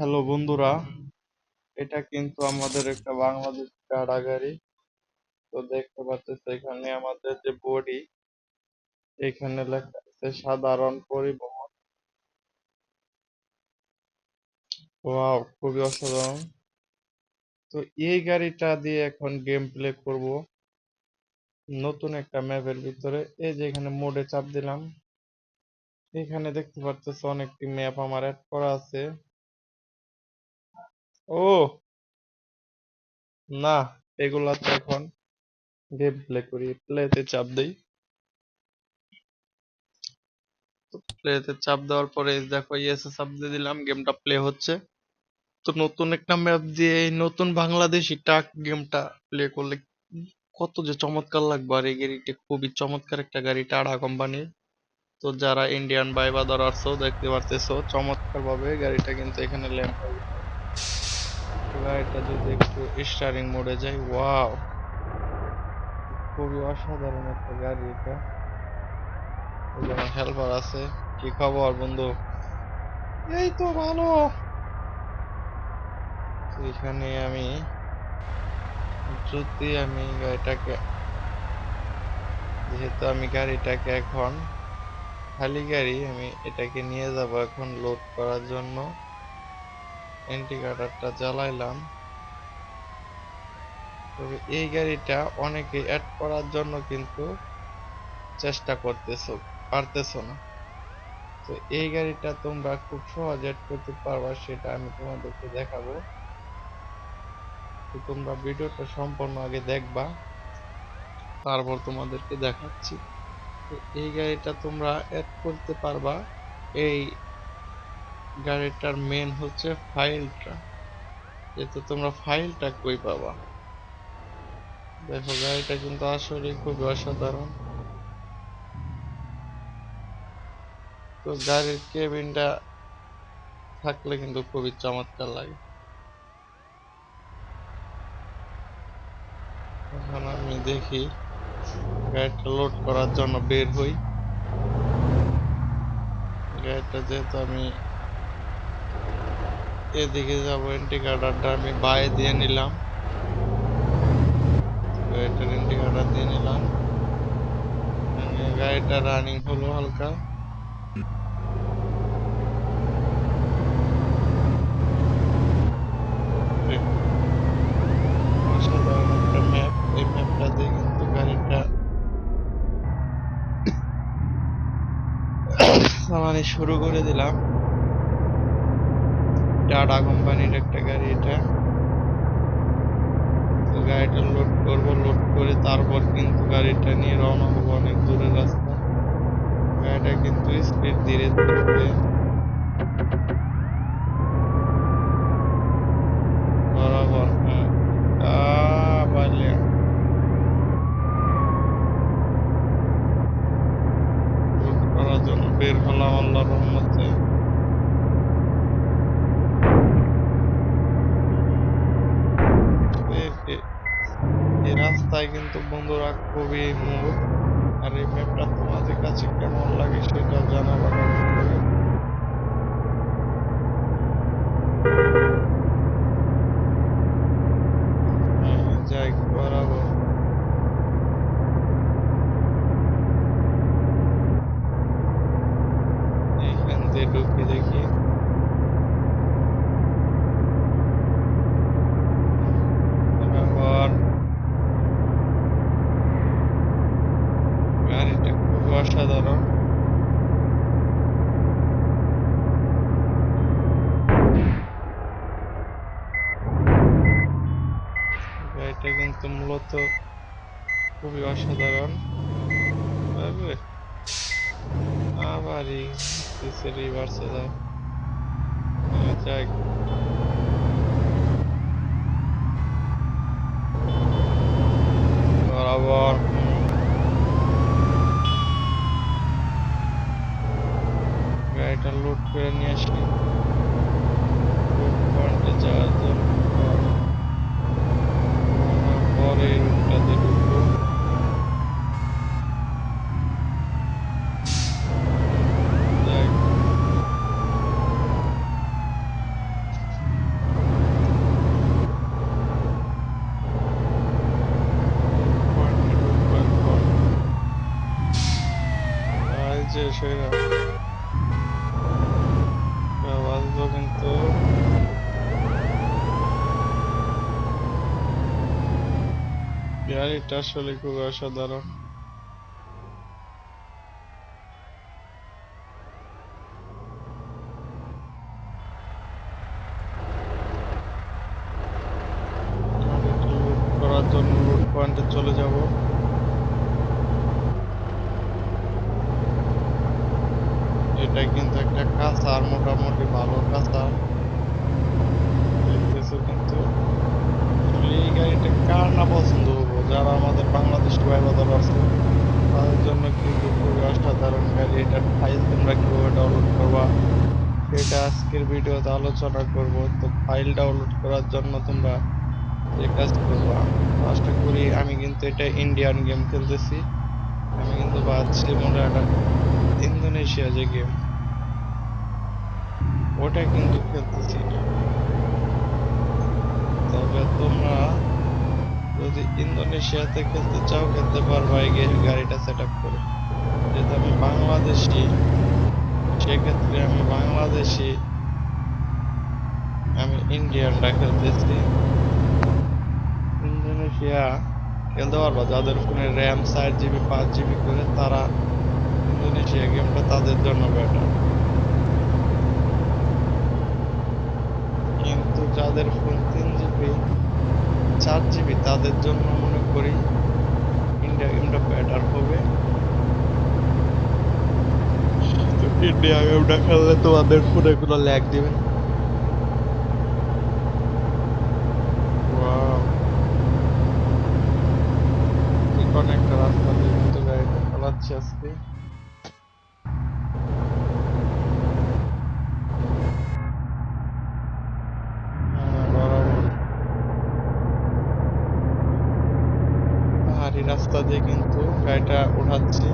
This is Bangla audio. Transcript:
হ্যালো বন্ধুরা, এটা কিন্তু আমাদের একটা বাংলাদেশ টাটা গাড়ি। তো দেখতে পাচ্ছেন এখানে আমাদের যে বডি, এখানে লেখা আছে সাধারণ পরিবহন। ওয়াও, খুবই অসাধারণ। তো এই গাড়িটা দিয়ে এখন গেম প্লে করব নতুন একটা ম্যাপের ভিতরে। এই যে এখানে মোডে চাপ দিলাম, এখানে দেখতে পাচ্ছেন অনেকটি ম্যাপ আমার অ্যাড করা আছে। ও না, এগুলাতে এখন গেম প্লে করি, প্লেতে চাপ দেই। প্লেতে চাপ দেওয়ার পরে এই দেখো ইয়েসে চাপ দিয়ে দিলাম, গেমটা প্লে হচ্ছে। তো নতুন একটা ম্যাপ দিয়ে এই নতুন বাংলাদেশি ট্রাক গেমটা প্লে করলে কত যে চমৎকার লাগবে। আর এই গাড়িটা খুবই চমৎকার একটা গাড়ি, টাটা কোম্পানির। তো যারা ইন্ডিয়ান বাই বাদার আছো দেখতে পারতেছো চমৎকার ভাবে গাড়িটা কিন্তু এখানে ল্যাম্প হয়ে গেছে। তো গাড়িটা যদি একটু স্টারিং মোডে যাই, ওয়াও, খুবই অসাধারণ একটা গাড়ি এটা। এই যে আমার হেল্পার আছে। কি খবর বন্ধু? এই তো ভালো। তো এখানে আমি যদি আমি গাড়িটাকে, যেহেতু আমি গাড়িটাকে এখন খালি গাড়ি, আমি এটাকে নিয়ে যাব এখন লোড করার জন্য। ইন্ডিকেটরটা জ্বালাইলাম। তবে এই গাড়িটা অনেকে অ্যাড করার জন্য কিন্তু চেষ্টা করতেছো, পারতেছো না। তো এই গাড়িটা তোমরা খুব সহজে অ্যাড করতে পারবা, সেটা আমি তোমাদেরকে দেখাবো। তো তোমরা ভিডিওটা সম্পূর্ণ আগে দেখবা, তারপর তোমাদেরকে দেখাচ্ছি। তো এই গাড়িটা তোমরা অ্যাড করতে পারবা। এই গাড়িটার মেন হচ্ছে ফাইলটা। যেহেতু তোমরা ফাইলটা কই পাবা? দেখো গাড়িটা কিন্তু আসলে খুবই অসাধারণ। তো গাড়ির কেবিনটা থাকলে কিন্তু খুবই চমৎকার লাগে। এখন আমি দেখি, গাড়িটা লোড করার জন্য বের হই। গাড়িটা যেহেতু আমি এদিকে যাবো, ইন্ডিকেটরটা আমি বায়ে দিয়ে নিলাম। গাড়িটার ইন্ডিকেটর দিয়ে নিলাম। গাড়িটা রানিং হলো হালকা। অসাধারণ একটা ম্যাপ। এই ম্যাপটা দিয়ে কিন্তু গাড়িটা চালানি শুরু করে দিলাম। টাটা কোম্পানির একটা গাড়ি এটা। তো গাড়িটা লোড করব, লোড করে তারপর কিন্তু গাড়িটা নিয়ে রওনা হবো অনেক দূরের রাস্তা। গাড়িটা কিন্তু স্পিড ধীরে ধীরে বরাবর, হ্যাঁ, বালিয়া লোড করার জন্য বের হলাম আল্লাহর রহমতে। এই রাস্তায় কিন্তু বন্ধুরা খুবই স্মুথ। আর এই ম্যাপটা তোমাদের কাছে কেমন লাগে সেটা জানাবা কমেন্ট করে। যাই বরাবর। এইখান দিয়ে ঢুকি দেখি। বরাবর। গাড়িটা খুব অসাধারণ। গাড়িটা কিন্তু মূলত খুবই অসাধারণ। আরে, আবারই রিভার্সে যায়। যাই বরাবর। গাড়িটা লোড করে নিয়ে আসি লোড পয়েন্টে যাওয়ার জন্য। পরে রুটটাতে ঢুকবো। যাই, কিন্তু গাড়িটা আসলে খুব অসাধারণ। গাড়িটা লুট করার জন্য লুট পয়েন্টে চলে যাব। এটা কিন্তু একটা কাঁচা, মোটামুটি ভালো কাঁচা দেখতেছো কিন্তু। আসলে এই গাড়িটা কার না পছন্দ হবো, যারা আমাদের বাংলাদেশি ভাই ব্রাদার আছে তাদের জন্য কিন্তু খুবই অসাধারণ গাড়ি। এটার ফাইল তোমরা কিভাবে ডাউনলোড করবা সেটা আজকের ভিডিওতে আলোচনা করব। তো ফাইল ডাউনলোড করার জন্য তোমরা যে কাজ করবা, আশা করি আমি কিন্তু এটা ইন্ডিয়ান গেম খেলতেছি, আমি কিন্তু ভাবছি মনে হয় এটা ইন্দোনেশিয়া যে গেম ওটা কিন্তু খেলতেছি না। তবে তোমরা যদি ইন্দোনেশিয়াতে খেলতে চাও খেলতে পারবা এই গাড়িটা সেট আপ করে। যেহেতু আমি বাংলাদেশি, সেক্ষেত্রে আমি বাংলাদেশি, আমি ইন্ডিয়ানটা খেলতেছি। ইন্দোনেশিয়া খেলতে পারবা যাদের ফোনে র্যাম 4 জিবি 5 জিবি করে, তারা ইন্দোনেশিয়া গেমটা তাদের জন্য বেটার। কিন্তু যাদের ফোন 3 জিবি 4 জিবি তাদের জন্য মনে করি ইন্ডিয়া গেমটা বেটার হবে। তো ইন্ডিয়া গেমটা খেললে তোমাদের ফোনে কোনো ল্যাগ দিবে না। ওয়াও, চিকন একটা রাস্তা দিয়ে কিন্তু গাড়িটা চালাচ্ছি আজকে। বরাবর পাহাড়ি রাস্তা দিয়ে কিন্তু গাড়িটা উঠাচ্ছি।